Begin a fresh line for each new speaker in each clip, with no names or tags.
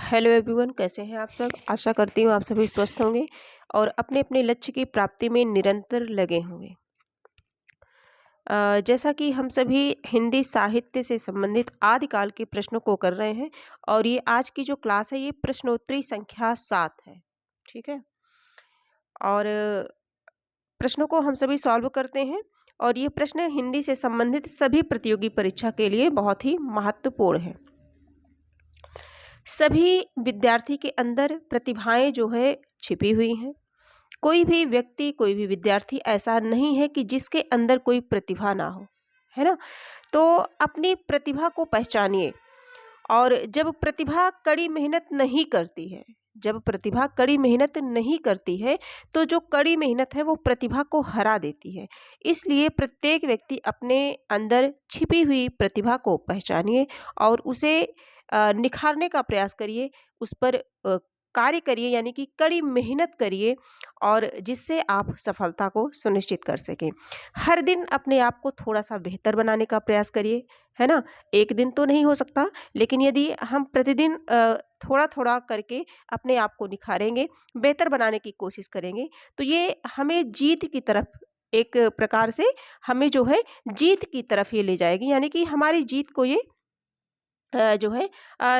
Hello everyone, कैसे हैं आप सब। आशा करती हूँ आप सभी स्वस्थ होंगे और अपने अपने लक्ष्य की प्राप्ति में निरंतर लगे होंगे। जैसा कि हम सभी हिंदी साहित्य से संबंधित आदिकाल के प्रश्नों को कर रहे हैं और ये आज की जो क्लास है ये प्रश्नोत्तरी संख्या 7 है। ठीक है। और प्रश्नों को हम सभी सॉल्व करते हैं और ये प्रश्न हिंदी से संबंधित सभी प्रतियोगी परीक्षा के लिए बहुत ही महत्वपूर्ण है। सभी विद्यार्थी के अंदर प्रतिभाएं जो है छिपी हुई हैं। कोई भी व्यक्ति, कोई भी विद्यार्थी ऐसा नहीं है कि जिसके अंदर कोई प्रतिभा ना हो, है ना। तो अपनी प्रतिभा को पहचानिए। और जब प्रतिभा कड़ी मेहनत नहीं करती है, जब प्रतिभा कड़ी मेहनत नहीं करती है तो जो कड़ी मेहनत है वो प्रतिभा को हरा देती है। इसलिए प्रत्येक व्यक्ति अपने अंदर छिपी हुई प्रतिभा को पहचानिए और उसे निखारने का प्रयास करिए, उस पर कार्य करिए, यानी कि कड़ी मेहनत करिए और जिससे आप सफलता को सुनिश्चित कर सकें। हर दिन अपने आप को थोड़ा सा बेहतर बनाने का प्रयास करिए, है ना। एक दिन तो नहीं हो सकता, लेकिन यदि हम प्रतिदिन थोड़ा थोड़ा करके अपने आप को निखारेंगे, बेहतर बनाने की कोशिश करेंगे, तो ये हमें जीत की तरफ, एक प्रकार से हमें जो है जीत की तरफ ये ले जाएगी, यानी कि हमारी जीत को ये जो है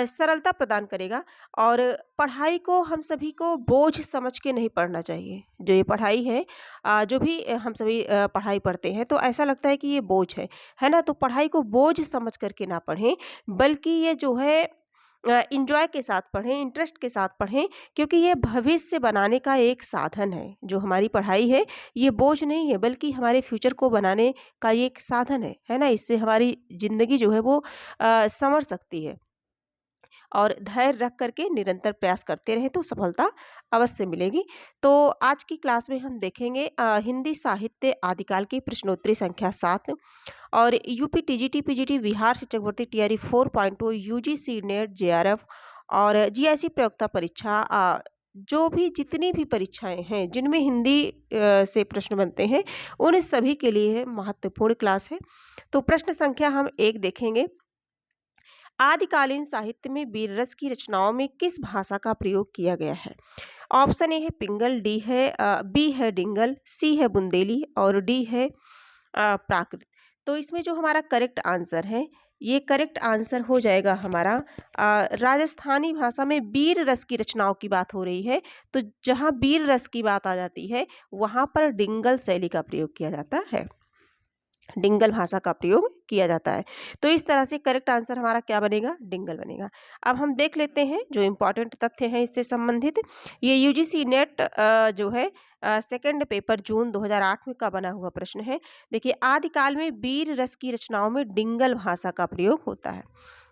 सरलता प्रदान करेगा। और पढ़ाई को हम सभी को बोझ समझ के नहीं पढ़ना चाहिए। जो ये पढ़ाई है, जो भी हम सभी पढ़ाई पढ़ते हैं तो ऐसा लगता है कि ये बोझ है ना। तो पढ़ाई को बोझ समझ करके ना पढ़ें, बल्कि ये जो है इंजॉय के साथ पढ़ें, इंटरेस्ट के साथ पढ़ें, क्योंकि ये भविष्य बनाने का एक साधन है। जो हमारी पढ़ाई है ये बोझ नहीं है, बल्कि हमारे फ्यूचर को बनाने का ये एक साधन है ना। इससे हमारी ज़िंदगी जो है वो संवर सकती है। और धैर्य रख करके निरंतर प्रयास करते रहें तो सफलता अवश्य मिलेगी। तो आज की क्लास में हम देखेंगे हिंदी साहित्य आदिकाल की प्रश्नोत्तरी संख्या 7 और यूपी टीजीटी पीजीटी बिहार शिक्षक भर्ती टीआरई 4.2 यूजीसी नेट जेआरएफ और जीआईसी प्रयोक्ता परीक्षा, जो भी जितनी भी परीक्षाएं हैं जिनमें हिंदी से प्रश्न बनते हैं उन सभी के लिए महत्वपूर्ण क्लास है। तो प्रश्न संख्या हम 1 देखेंगे। आदिकालीन साहित्य में वीर रस की रचनाओं में किस भाषा का प्रयोग किया गया है। ऑप्शन ए है पिंगल, बी है डिंगल, सी है बुंदेली और डी है प्राकृत। तो इसमें जो हमारा करेक्ट आंसर है, ये करेक्ट आंसर हो जाएगा हमारा राजस्थानी भाषा में वीर रस की रचनाओं की बात हो रही है। तो जहाँ वीर रस की बात आ जाती है वहाँ पर डिंगल शैली का प्रयोग किया जाता है, डिंगल भाषा का प्रयोग किया जाता है। तो इस तरह से करेक्ट आंसर हमारा क्या बनेगा, डिंगल बनेगा। अब हम देख लेते हैं जो इम्पोर्टेंट तथ्य हैं इससे संबंधित। ये यूजीसी नेट जो है सेकंड पेपर जून 2008 में का बना हुआ प्रश्न है। देखिए, आदिकाल में वीर रस की रचनाओं में डिंगल भाषा का प्रयोग होता है,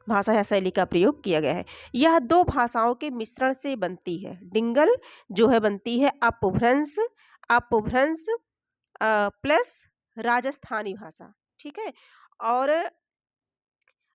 भाषा या शैली का प्रयोग किया गया है। यह दो भाषाओं के मिश्रण से बनती है। डिंगल जो है बनती है अपभ्रंश, अपभ्रंश प्लस राजस्थानी भाषा। ठीक है। और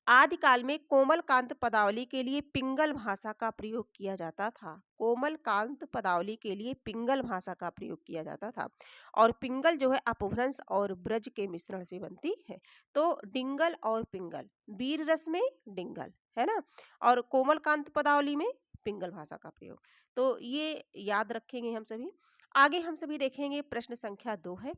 आदिकाल में कोमलकांत पदावली के लिए पिंगल भाषा का प्रयोग किया जाता था। कोमलकांत पदावली के लिए पिंगल भाषा का प्रयोग किया जाता था। और पिंगल जो है अपभ्रंश और ब्रज के मिश्रण से बनती है। तो डिंगल और पिंगल, वीर रस में डिंगल, है ना, और कोमलकांत पदावली में पिंगल भाषा का प्रयोग। तो ये याद रखेंगे हम सभी। आगे हम सभी देखेंगे प्रश्न संख्या 2 है।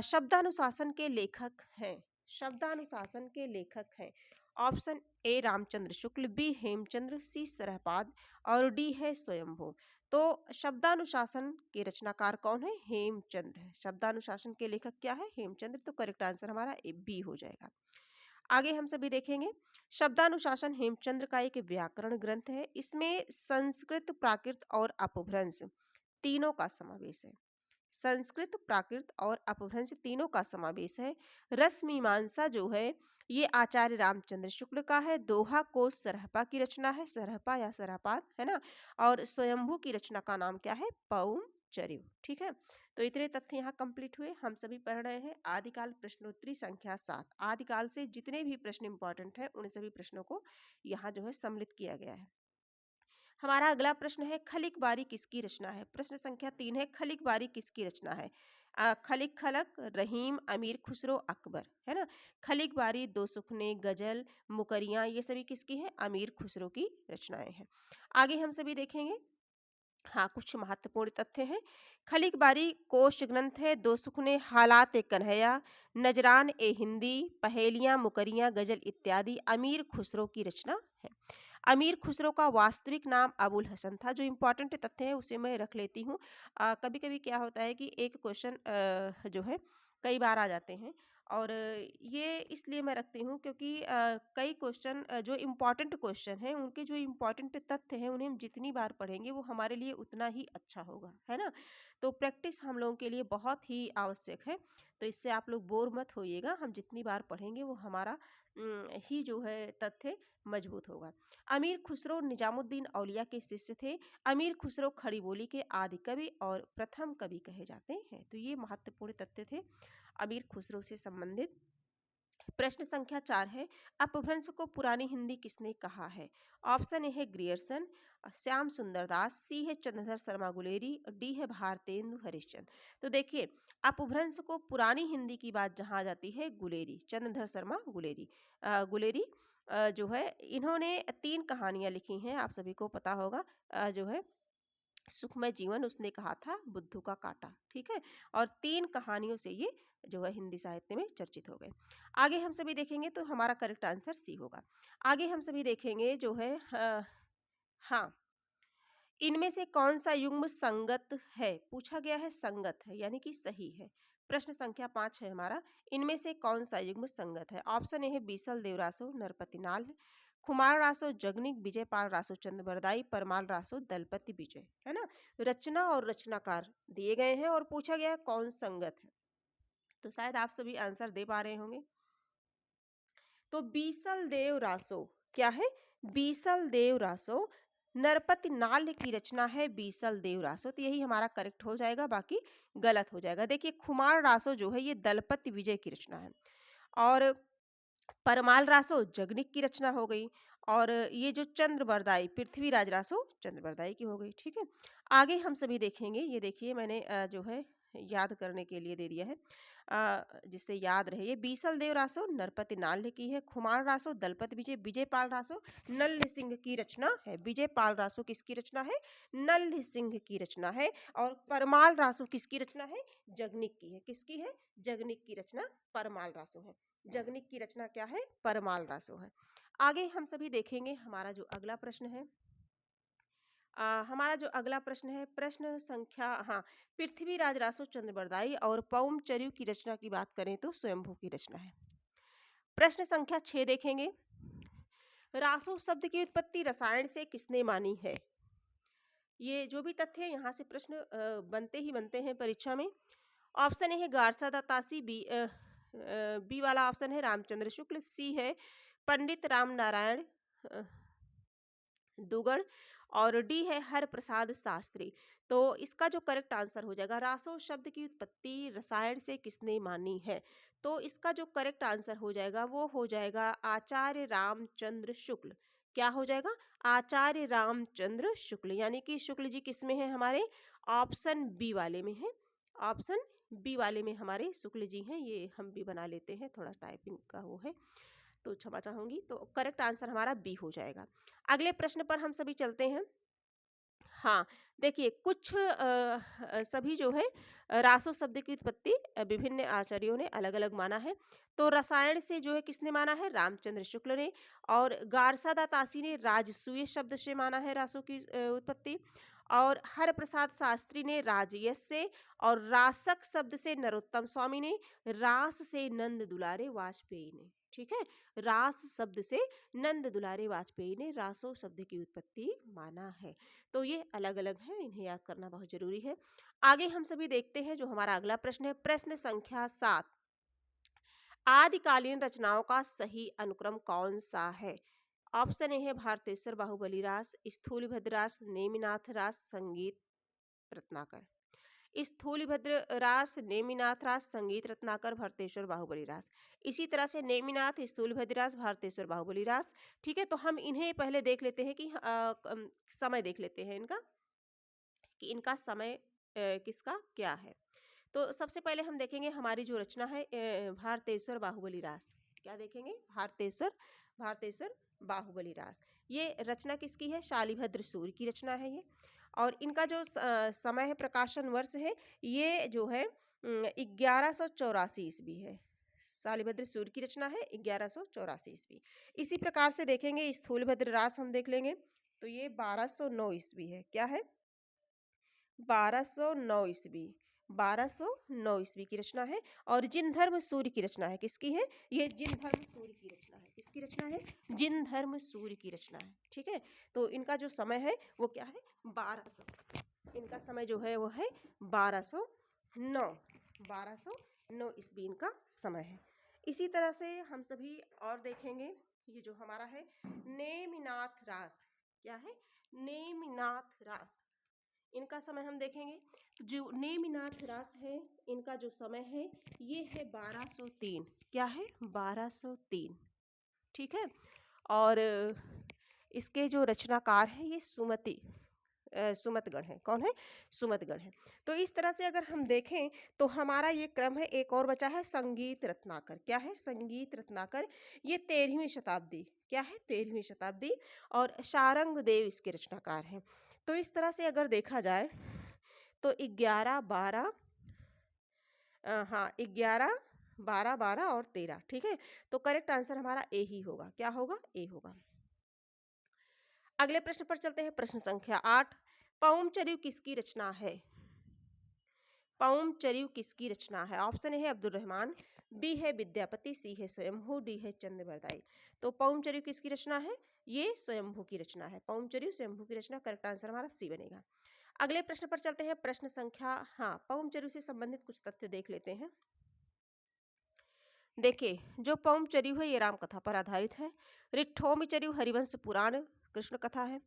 शब्दानुशासन के लेखक हैं, शब्दानुशासन के लेखक हैं। Option A Ramchandra Shukla, B Hemchandra, C Sarahpad और डी है स्वयंभू। तो शब्दानुशासन के रचनाकार कौन है, हेमचंद्र है। शब्दानुशासन के लेखक क्या है, हेमचंद्र। तो करेक्ट आंसर हमारा ए बी हो जाएगा। आगे हम सभी देखेंगे शब्दानुशासन हेमचंद्र का एक व्याकरण ग्रंथ है। इसमें संस्कृत, प्राकृत और अपभ्रंश तीनों का समावेश है। संस्कृत, प्राकृत और अपभ्रंश तीनों का समावेश है। रस मीमांसा जो है ये आचार्य रामचंद्र शुक्ल का है। दोहा कोश सरहपा की रचना है, सरहपा या सरहपाद, है ना। और स्वयंभू की रचना का नाम क्या है, पौम चरिव। ठीक है। तो इतने तथ्य यहाँ कंप्लीट हुए। हम सभी पढ़ रहे हैं आदिकाल प्रश्नोत्तरी संख्या 7। आदिकाल से जितने भी प्रश्न इंपॉर्टेंट है उन सभी प्रश्नों को यहाँ जो है सम्मिलित किया गया है। हमारा अगला प्रश्न है खलिक बारी किसकी रचना है। प्रश्न संख्या 3 है खलिक बारी किसकी रचना है। खलिक खलक, रहीम, अमीर खुसरो, अकबर, है ना। खलिक बारी, दो सुखने, गजल, मुकरियाँ, ये सभी किसकी है? अमीर खुसरो की रचनाएं हैं। आगे हम सभी देखेंगे, हाँ, कुछ महत्वपूर्ण तथ्य हैं। खलिक बारी कोश ग्रंथ है। दो सुखने, हालात ए कन्हैया, नजरान ए हिंदी, पहेलियाँ, मुकरियाँ, गजल इत्यादि अमीर खुसरो की रचना है। अमीर खुसरो का वास्तविक नाम अबुल हसन था। जो इम्पोर्टेंट तथ्य है उसे मैं रख लेती हूँ। कभी कभी क्या होता है कि एक क्वेश्चन जो है कई बार आ जाते हैं, और ये इसलिए मैं रखती हूँ क्योंकि कई क्वेश्चन जो इम्पोर्टेंट क्वेश्चन हैं उनके जो इम्पोर्टेंट तथ्य हैं उन्हें हम जितनी बार पढ़ेंगे वो हमारे लिए उतना ही अच्छा होगा, है ना। तो प्रैक्टिस हम लोगों के लिए बहुत ही आवश्यक है। तो इससे आप लोग बोर मत होइएगा, हम जितनी बार पढ़ेंगे वो हमारा ही जो है तथ्य मजबूत होगा। अमीर खुसरो निजामुद्दीन औलिया के शिष्य थे। अमीर खुसरो खड़ी बोली के आदि कवि और प्रथम कवि कहे जाते हैं। तो ये महत्वपूर्ण तथ्य थे अमीर खुसरो से संबंधित। प्रश्न संख्या 4 है, अपभ्रंश को पुरानी हिंदी किसने कहा है? ऑप्शन ए है ग्रियर्सन, श्याम सुंदर दास, सी है चंद्रधर शर्मा गुलेरी, डी है भारतेंदु हरिश्चंद्र। तो देखिए, अपभ्रंश को पुरानी हिंदी की बात जहाँ जाती है गुलेरी, चंद्रधर शर्मा गुलेरी। गुलेरी जो है इन्होंने 3 कहानियां लिखी हैं, आप सभी को पता होगा। जो है सुखमय जीवन उसने कहा था, बुद्धू का कांटा, ठीक है। और 3 कहानियों से ये जो है हिंदी साहित्य में चर्चित हो गए। आगे हम सभी देखेंगे तो हमारा करेक्ट आंसर सी होगा। आगे हम सभी देखेंगे जो है हाँ, इनमें से कौन सा युग्म संगत है? पूछा गया है, संगत है यानी कि सही है। प्रश्न संख्या 5 है हमारा, इनमें से कौन सा युग्म संगत है? ऑप्शन ए है बीसल देवरासो नरपति नाल, कुमार रासो जगनिक, विजयपाल रासो चंद्रबरदाई, परमाल रासो दलपति विजय, है ना। रचना और रचनाकार दिए गए हैं और पूछा गया है कौन संगत है। तो शायद आप सभी आंसर दे पा रहे होंगे। तो बीसल देव रासो क्या है? बीसल देव रासो नरपति नाल्य की रचना है, बीसल देव रासो। तो यही हमारा करेक्ट हो जाएगा, बाकी गलत हो जाएगा। देखिए, खुमार रासो जो है ये दलपति विजय की रचना है, और परमाल रासो जगनिक की रचना हो गई, और ये जो चंद्रबरदाई पृथ्वीराज रासो चंद्रबरदाई की हो गई, ठीक है। आगे हम सभी देखेंगे, ये देखिए मैंने जो है याद करने के लिए दे दिया है, जिससे याद रहे। ये बीसल देव रासो नरपति नाल्य की है, खुमार रासो दलपति विजय, विजयपाल रासो नल्ल सिंह की रचना है। विजयपाल रासो किसकी रचना है? नल्ल सिंह की रचना है। और परमाल रासो किसकी रचना है? जगनिक की है। किसकी है? जगनिक की रचना परमाल रासो है। जगनिक की रचना क्या है? परमाल रासो है। आगे हम सभी देखेंगे हमारा जो अगला प्रश्न है, हमारा जो अगला प्रश्न है, प्रश्न संख्या, हाँ, पृथ्वीराज रासो चंद्रबरदाई और पौमचर्यु की रचना की बात करें तो स्वयंभू की रचना है। प्रश्न संख्या 6 देखेंगे, रासो शब्द की उत्पत्ति रसायन से किसने मानी है? ये जो भी तथ्य है यहाँ से प्रश्न बनते ही बनते हैं परीक्षा में। ऑप्शन ए है गारसा दातासी, बी वाला ऑप्शन है रामचंद्र शुक्ल, सी है पंडित राम नारायण दुगड़, और डी है हर प्रसाद शास्त्री। तो इसका जो करेक्ट आंसर हो जाएगा, रासो शब्द की उत्पत्ति रसायन से किसने मानी है, तो इसका जो करेक्ट आंसर हो जाएगा वो हो जाएगा आचार्य रामचंद्र शुक्ल। क्या हो जाएगा? आचार्य रामचंद्र शुक्ल, यानी कि शुक्ल जी किस में है? हमारे ऑप्शन बी वाले में है। ऑप्शन बी वाले में हमारे शुक्ल जी हैं। ये हम भी बना लेते हैं, थोड़ा टाइपिंग का वो है तो क्षमा चाहूंगी। तो करेक्ट आंसर हमारा बी हो जाएगा। अगले प्रश्न पर हम सभी चलते हैं। हाँ, देखिए कुछ सभी जो है रासो शब्द की उत्पत्ति विभिन्न आचार्यों ने अलग अलग माना है। तो रसायन से जो है किसने माना है? रामचंद्र शुक्ल ने। और गारसा दातासी ने राजसूय शब्द से माना है रासो की उत्पत्ति। और हर प्रसाद शास्त्री ने राजयश से, और रासक शब्द से नरोत्तम स्वामी ने, रास से नंद दुलारे वाजपेयी ने, ठीक है। रास शब्द से नंद दुलारे वाजपेयी ने रासो शब्द की उत्पत्ति माना है। तो ये अलग अलग है, इन्हें याद करना बहुत जरूरी है। आगे हम सभी देखते हैं जो हमारा अगला प्रश्न है, प्रश्न संख्या 7, आदिकालीन रचनाओं का सही अनुक्रम कौन सा है? ऑप्शन ए है भारतेश्वर बाहुबली रास, स्थूलभद्र रास, नेमिनाथ रास, संगीत रत्नाकर। स्थूलभद्र रास, नेमिनाथ रास, संगीत रत्नाकर, भरतेश्वर बाहुबली रास। इसी तरह से नेमिनाथ, स्थूलभद्र रास, भारतेश्वर बाहुबली रास, ठीक है। तो हम इन्हें पहले देख लेते हैं कि समय देख लेते हैं इनका, कि इनका समय किसका क्या है। तो सबसे पहले हम देखेंगे हमारी जो रचना है भारतेश्वर बाहुबली रास। क्या देखेंगे? भारतेश्वर बाहुबली रास। ये रचना किसकी है? शालिभद्र सूर्य की रचना है ये। और इनका जो समय है, प्रकाशन वर्ष है, ये जो है 1184 ईस्वी है। शालिभद्र सूर्य की रचना है 1184 ईस्वी। इसी प्रकार से देखेंगे स्थूलभद्र रास हम देख लेंगे, तो ये 1209 ईस्वी है। क्या है? 1209 ईस्वी। 1209 ईस्वी की रचना है। और जिन धर्म सूर्य की रचना है, किसकी है? ये जिन धर्म सूर्य की रचना है। किसकी रचना है? जिन धर्म सूर्य की रचना है। ठीक है, तो इनका जो समय है वो क्या है? 1200। इनका समय जो है वो है 1209 ईस्वी इनका समय है। इसी तरह से हम सभी और देखेंगे, ये जो हमारा है नेमिनाथ रास। क्या है? नेमिनाथ रास। इनका समय हम देखेंगे, जो नेमिनाथ रास है, इनका जो समय है ये है 1203। क्या है? 1203। ठीक है, और इसके जो रचनाकार है ये सुमतगढ़ है। कौन है? सुमतगढ़ है। तो इस तरह से अगर हम देखें तो हमारा ये क्रम है। एक और बचा है संगीत रत्नाकर। क्या है? संगीत रत्नाकर। ये 13वीं शताब्दी। क्या है? 13वीं शताब्दी। और शारंग देव इसके रचनाकार हैं। तो इस तरह से अगर देखा जाए तो 11, 12, हाँ 11, 12, 12 और 13। ठीक है, तो करेक्ट आंसर हमारा ए ही होगा। क्या होगा? ए होगा। अगले प्रश्न पर चलते हैं। प्रश्न संख्या 8। पौमचर्यु किसकी रचना है? पौमचर्यु किसकी रचना है? ऑप्शन ए है अब्दुल रहमान, बी है विद्यापति, सी है स्वयंभू, डी है चंद्रबरदाई। तो पौमचर्यु किसकी रचना है? ये स्वयंभू की रचना है। पौमचर्यु स्वयंभू की रचना। करेक्ट आंसर हमारा सी बनेगा। अगले प्रश्न पर चलते हैं। प्रश्न संख्या, हाँ पौमचर्यु से संबंधित कुछ तथ्य देख लेते हैं। देखिए, जो पौमचर्यु है ये राम कथा पर आधारित है। रिट्ठोमीचर्यु हरिवंश पुराण कृष्ण कथा है।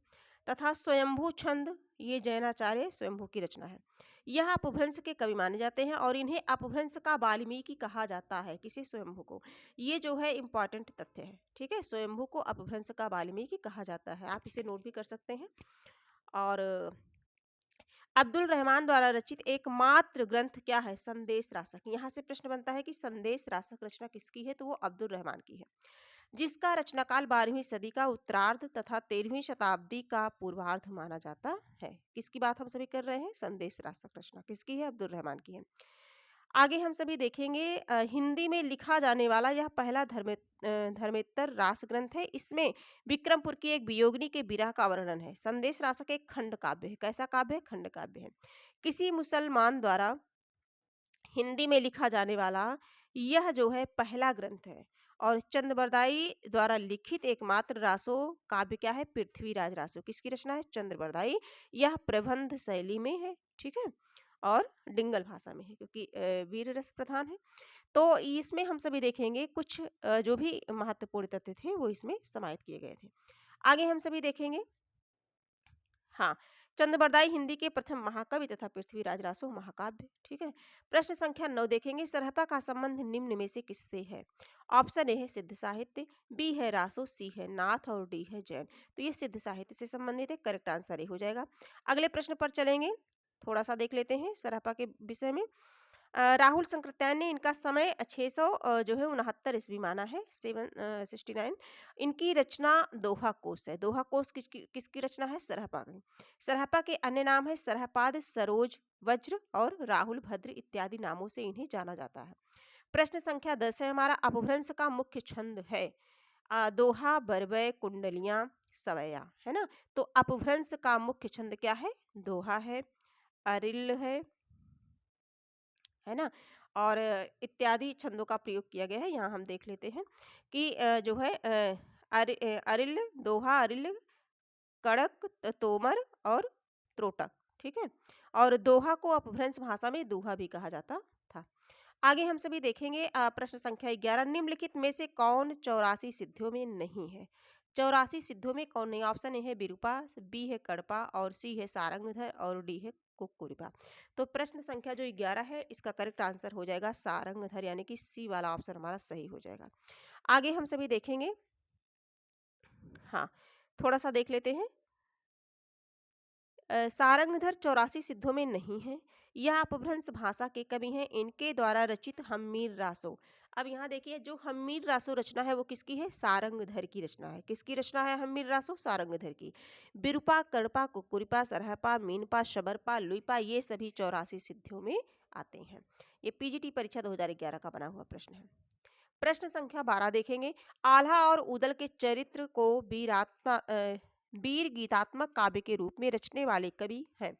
तथा स्वयंभू छंद ये जैनाचार्य स्वयंभू की रचना है। यह अपभ्रंश के कवि माने जाते हैं और इन्हें अपभ्रंश का वाल्मीकि कहा जाता है। किसे? स्वयंभू को। ये जो है इंपॉर्टेंट तथ्य है। ठीक है, स्वयंभू को अपभ्रंश का वाल्मीकि कहा जाता है। आप इसे नोट भी कर सकते हैं। और अब्दुल रहमान द्वारा रचित एकमात्र ग्रंथ क्या है? संदेश रासक। यहाँ से प्रश्न बनता है कि संदेश रासक रचना किसकी है? तो वो अब्दुल रहमान की है, जिसका रचनाकाल 12वीं सदी का उत्तरार्ध तथा 13वीं शताब्दी का पूर्वार्ध माना जाता है। किसकी बात हम सभी कर रहे हैं? संदेश रासक रचना किसकी है? अब्दुल रहमान की है। आगे हम सभी देखेंगे हिंदी में लिखा जाने वाला यह पहला धर्मेत्तर रास ग्रंथ है। इसमें विक्रमपुर की एक वियोगिनी के विरह का वर्णन है। संदेश रासक एक खंड काव्य है। कैसा काव्य है? खंड काव्य है। किसी मुसलमान द्वारा हिंदी में लिखा जाने वाला यह जो है पहला ग्रंथ है। और चंद्रबरदाई द्वारा लिखित एकमात्र रासो काव्य क्या है? पृथ्वीराज रासो। किसकी रचना है? चंद्रबरदाई। यह प्रबंध शैली में है। ठीक है, और डिंगल भाषा में है, क्योंकि वीर रस प्रधान है। तो इसमें हम सभी देखेंगे कुछ जो भी महत्वपूर्ण तथ्य थे वो इसमें समाहित किए गए थे। आगे हम सभी देखेंगे, हाँ चंद्रबरदाई हिंदी के प्रथम महाकवि तथा पृथ्वीराज रासो महाकाव्य। ठीक है, प्रश्न संख्या 9 देखेंगे। सरहपा का संबंध निम्न में से किससे है? ऑप्शन ए है सिद्ध साहित्य, बी है रासो, सी है नाथ और डी है जैन। तो ये सिद्ध साहित्य से संबंधित है। करेक्ट आंसर ए हो जाएगा। अगले प्रश्न पर चलेंगे, थोड़ा सा देख लेते हैं सरहपा के विषय में। राहुल संकृत्यायन ने इनका समय 600 जो है 69 ईस्वी माना है, 769। इनकी रचना दोहा कोश है। दोहा कोश किसकी रचना है? सरहपा की। सरहपा के अन्य नाम है सरहपाद, सरोज, वज्र और राहुल भद्र इत्यादि नामों से इन्हें जाना जाता है। प्रश्न संख्या 10 है हमारा। अपभ्रंश का मुख्य छंद है दोहा, बरबय, कुंडलियां, सवैया, है ना। तो अपभ्रंश का मुख्य छंद क्या है? दोहा है, अरिल है ना, और इत्यादि छंदों का प्रयोग किया गया है। यहाँ हम देख लेते हैं कि जो है अरिल, दोहा, अरिल, कड़क, तोमर और त्रोटक। ठीक है, और दोहा को अपभ्रंश भाषा में दोहा भी कहा जाता था। आगे हम सभी देखेंगे प्रश्न संख्या 11। निम्नलिखित में से कौन 84 सिद्धियों में नहीं है? 84 सिद्धियों में कौन नहीं? ऑप्शन ए है विरूपा, बी है कड़पा और सी है सारंगधर और डी है कुक्कुरिपा। तो प्रश्न संख्या जो 11 है इसका करेक्ट आंसर हो जाएगा सारंगधर, यानी कि सी वाला ऑप्शन हमारा सही हो जाएगा। आगे हम सभी देखेंगे, हाँ थोड़ा सा देख लेते हैं। सारंगधर 84 सिद्धों में नहीं है। यह अपभ्रंश भाषा के कवि हैं, इनके द्वारा रचित हम्मीर रासो। अब यहाँ देखिए, जो हम्मीर रासो रचना है वो किसकी है? सारंगधर की रचना है। किसकी रचना है हम्मीर रासो? सारंगधर की। बिरूपा, कड़पा, कुकुरिपा, सरहपा, मीनपा, शबरपा, लुईपा, ये सभी 84 सिद्धियों में आते हैं। ये पीजीटी परीक्षा 2011 का बना हुआ प्रश्न है। प्रश्न संख्या 12 देखेंगे। आल्हा और उदल के चरित्र को वीर गीतात्मक काव्य के रूप में रचने वाले कवि हैं।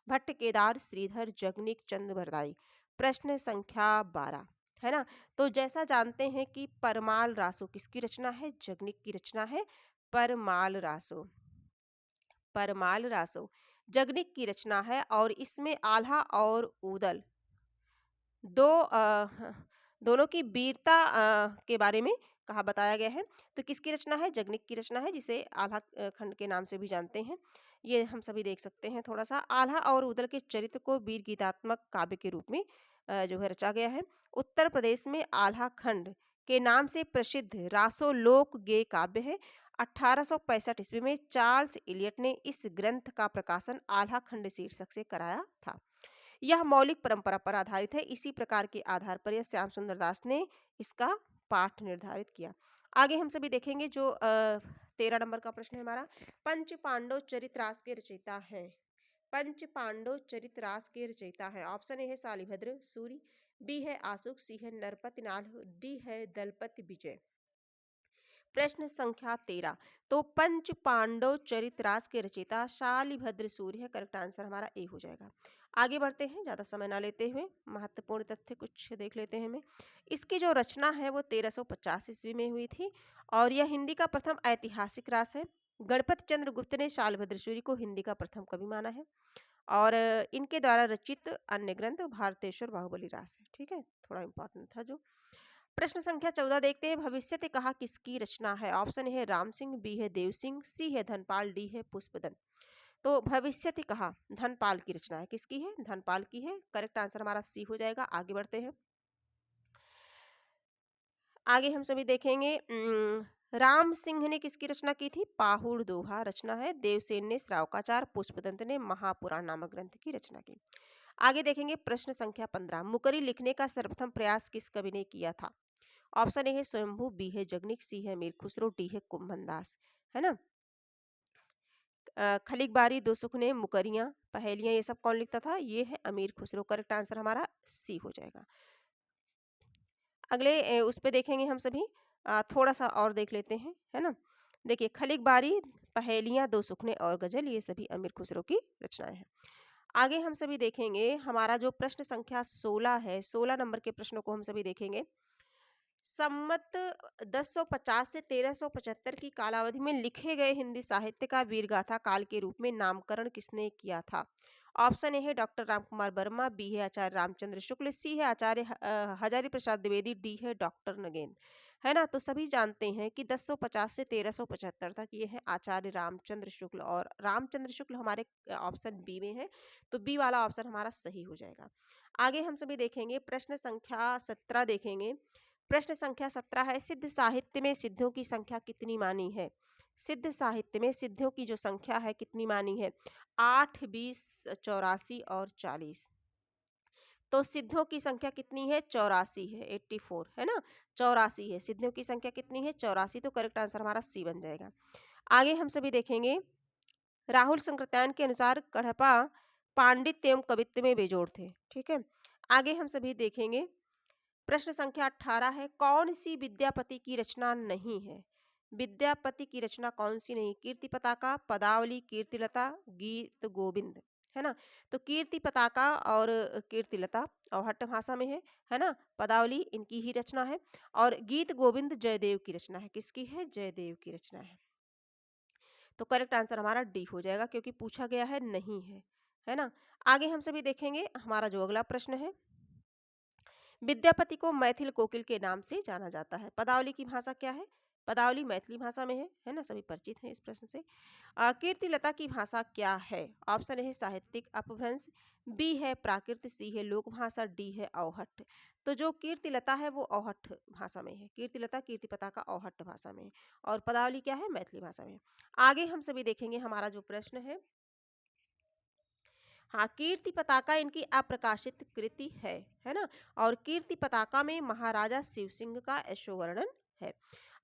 भट्ट, केदार, श्रीधर, जगनिक, चंद बरदाई। प्रश्न संख्या 12 है ना। तो जैसा जानते हैं कि परमाल रासो किसकी रचना है? जगनिक की रचना है परमाल रासो। परमाल रासो जगनिक की रचना है और इसमें आल्हा और उदल दोनों की वीरता के बारे में कहा बताया गया है। तो किसकी रचना है? जगनिक की रचना है, जिसे आल्हा खंड के नाम से भी जानते हैं। ये हम सभी देख सकते हैं थोड़ा सा। आल्हा और उदल के चरित्र को वीर गीतात्मक काव्य के रूप में जो है रचा गया है। उत्तर प्रदेश में आल्हा खंड के नाम से प्रसिद्ध रासो लोक गेय काव्य है। 1865 ईस्वी में चार्ल्स इलियट ने इस ग्रंथ का प्रकाशन आल्हा खंड शीर्षक से कराया था। यह मौलिक परंपरा पर आधारित है। इसी प्रकार के आधार पर यह श्याम सुंदर दास ने इसका पाठ निर्धारित किया। आगे हम सभी देखेंगे जो 13 नंबर का प्रश्न है हमारा। पंच पांडव चरित्रास के रचयिता हैं। पंच पांडव चरित्रास के रचयिता हैं। ऑप्शन ए है शालिभद्र सूरी, बी है आशुक, सी है नरपति नाल, डी है दलपति विजय। प्रश्न संख्या 13। तो पंच पांडव चरित्रास के रचयिता शालिभद्र सूर्य है। करेक्ट आंसर हमारा ए हो जाएगा। आगे बढ़ते हैं, ज्यादा समय ना लेते हुए महत्वपूर्ण तथ्य कुछ देख लेते हैं हमें। इसकी जो रचना है वो 1350 ईस्वी में हुई थी और यह हिंदी का प्रथम ऐतिहासिक रास है। गणपति चंद्र गुप्त ने शालिभद्र सूर्य को हिंदी का प्रथम कवि माना है और इनके द्वारा रचित अन्य ग्रंथ भारतेश्वर, बाहुबली रास है। ठीक है, थोड़ा इंपॉर्टेंट था जो। प्रश्न संख्या 14 देखते हैं। भविष्यति कहा किसकी रचना है? ऑप्शन है राम सिंह, बी है देव सिंह, सी है धनपाल, डी है पुष्पदत्त। तो भविष्यति कहा धनपाल की रचना है। किसकी है? धनपाल की है। करेक्ट आंसर हमारा सी हो जाएगा। आगे बढ़ते हैं। आगे हम सभी देखेंगे राम सिंह ने किसकी रचना की थी? पाहुड़ दोहा रचना है। देवसेन ने श्रावकाचार, पुष्पदंत ने महापुराण नामक ग्रंथ की रचना की। आगे देखेंगे प्रश्न संख्या 15। मुकरी लिखने का सर्वप्रथम प्रयास किस कवि ने किया था? ऑप्शन ए है स्वयंभू, बी है जगनिक, सी है मीर खुसरो, डी है कुंभनदास। है ना। खलिक बारी, दो सुखने, मुकरियां, पहेलियां, ये सब कौन लिखता था? ये है अमीर खुसरो। करेक्ट आंसर हमारा सी हो जाएगा। अगले उस पे देखेंगे हम सभी। थोड़ा सा और देख लेते हैं, है ना। देखिए, खलिक बारी, पहेलियां, दो सुखने और गजल, ये सभी अमीर खुसरो की रचनाएं हैं। आगे हम सभी देखेंगे हमारा जो प्रश्न संख्या 16 है, 16 नंबर के प्रश्नों को हम सभी देखेंगे। सम्मत 1050 से 1375 की कालावधि में लिखे गए हिंदी साहित्य का वीरगाथा काल के रूप में नामकरण किसने किया था? ऑप्शन ए है डॉक्टर रामकुमार वर्मा, बी है आचार्य रामचंद्र शुक्ल, सी है आचार्य हजारी प्रसाद द्विवेदी, डी है डॉक्टर नगेंद्र। है ना। तो सभी जानते हैं कि 1050 से 1375 तक ये है आचार्य रामचंद्र शुक्ल और रामचंद्र शुक्ल हमारे ऑप्शन बी में है। तो बी वाला ऑप्शन हमारा सही हो जाएगा। आगे हम सभी देखेंगे प्रश्न संख्या 17 देखेंगे। प्रश्न संख्या 17 है। सिद्ध साहित्य में सिद्धियों की संख्या कितनी मानी है? सिद्ध साहित्य में सिद्धियों की जो संख्या है कितनी मानी है? 8, 20, 84 और 40। तो सिद्धियों की संख्या कितनी है? 84 है। 84 है ना। 84 है। सिद्धियों की संख्या कितनी है? 84। तो करेक्ट आंसर हमारा सी बन जाएगा। आगे हम सभी देखेंगे राहुल संकृत्यायन के अनुसार कढ़पा पांडित्य एवं कवित्व में बेजोड़ थे। ठीक है। आगे हम सभी देखेंगे प्रश्न संख्या 18 है। कौन सी विद्यापति की रचना नहीं है? विद्यापति की रचना कौन सी नहीं? कीर्ति पताका, पदावली, कीर्तिलता, गीत गोविंद। है ना। तो कीर्ति पताका और कीर्तिलता अवहट्ट भाषा में है ना। पदावली इनकी ही रचना है और गीत गोविंद जयदेव की रचना है। किसकी है? जयदेव की रचना है। तो करेक्ट आंसर हमारा डी हो जाएगा क्योंकि पूछा गया है नहीं है ना। आगे हम सभी देखेंगे हमारा जो अगला प्रश्न है। विद्यापति को मैथिल कोकिल के नाम से जाना जाता है। पदावली की भाषा क्या है? पदावली मैथिली भाषा में है ना। सभी परिचित हैं इस प्रश्न से। कीर्तिलता की भाषा क्या है? ऑप्शन ए है साहित्यिक अपभ्रंश, बी है प्राकृत, सी है लोक भाषा, डी है अवहट्ठ। तो जो कीर्तिलता है वो अवहट्ठ भाषा में है। कीर्तिलता कीर्तिपता का अवहट्ठ भाषा में है और पदावली क्या है? मैथिली भाषा में। आगे हम सभी देखेंगे हमारा जो प्रश्न है। हाँ, कीर्ति पताका इनकी अप्रकाशित कृति है ना। और कीर्ति पताका में महाराजा शिव सिंह का ऐशो वर्णन है।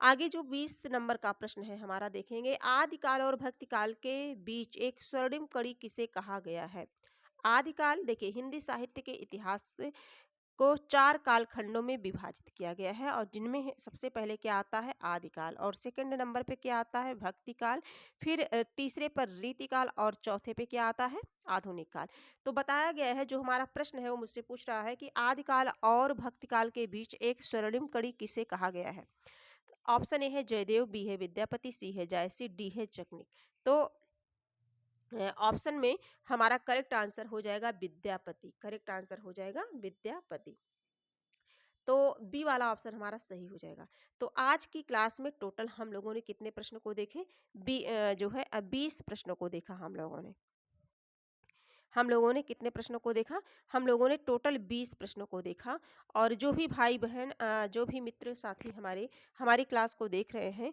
आगे जो 20 नंबर का प्रश्न है हमारा, देखेंगे आदिकाल और भक्तिकाल के बीच एक स्वर्णिम कड़ी किसे कहा गया है। आदिकाल, देखिए हिंदी साहित्य के इतिहास को 4 कालखंडों में विभाजित किया गया है, और जिनमें सबसे पहले क्या आता है, आदिकाल, और सेकंड नंबर पे क्या आता है, भक्तिकाल, फिर तीसरे पर रीतिकाल, और चौथे पे क्या आता है, आधुनिक काल। तो बताया गया है, जो हमारा प्रश्न है वो मुझसे पूछ रहा है कि आदिकाल और भक्तिकाल के बीच एक स्वर्णिम कड़ी किसे कहा गया है। ऑप्शन ए है जयदेव, बी है विद्यापति, सी है जायसी, डी है जगनिक। तो ऑप्शन में हमारा करेक्ट आंसर हो जाएगा विद्यापति, करेक्ट आंसर हो जाएगा विद्यापति। तो बी वाला ऑप्शन हमारा सही हो जाएगा। तो आज की क्लास में टोटल हम लोगों ने कितने प्रश्न को देखे, जो है 20 प्रश्नों को देखा हम लोगों ने। हम लोगों ने कितने प्रश्नों को देखा, हम लोगों ने टोटल 20 प्रश्नों को देखा। और जो भी भाई बहन, जो भी मित्र साथी हमारे हमारी क्लास को देख रहे हैं,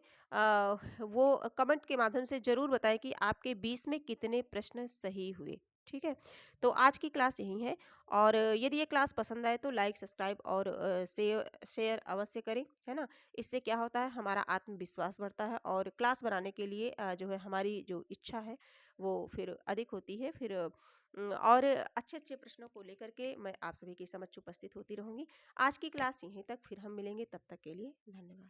वो कमेंट के माध्यम से ज़रूर बताएं कि आपके 20 में कितने प्रश्न सही हुए। ठीक है, तो आज की क्लास यही है। और यदि ये क्लास पसंद आए तो लाइक, सब्सक्राइब और शेयर अवश्य करें, है ना। इससे क्या होता है, हमारा आत्मविश्वास बढ़ता है, और क्लास बनाने के लिए जो है हमारी जो इच्छा है वो फिर अधिक होती है। फिर और अच्छे अच्छे प्रश्नों को लेकर के मैं आप सभी के समक्ष उपस्थित होती रहूँगी। आज की क्लास यहीं तक, फिर हम मिलेंगे, तब तक के लिए धन्यवाद।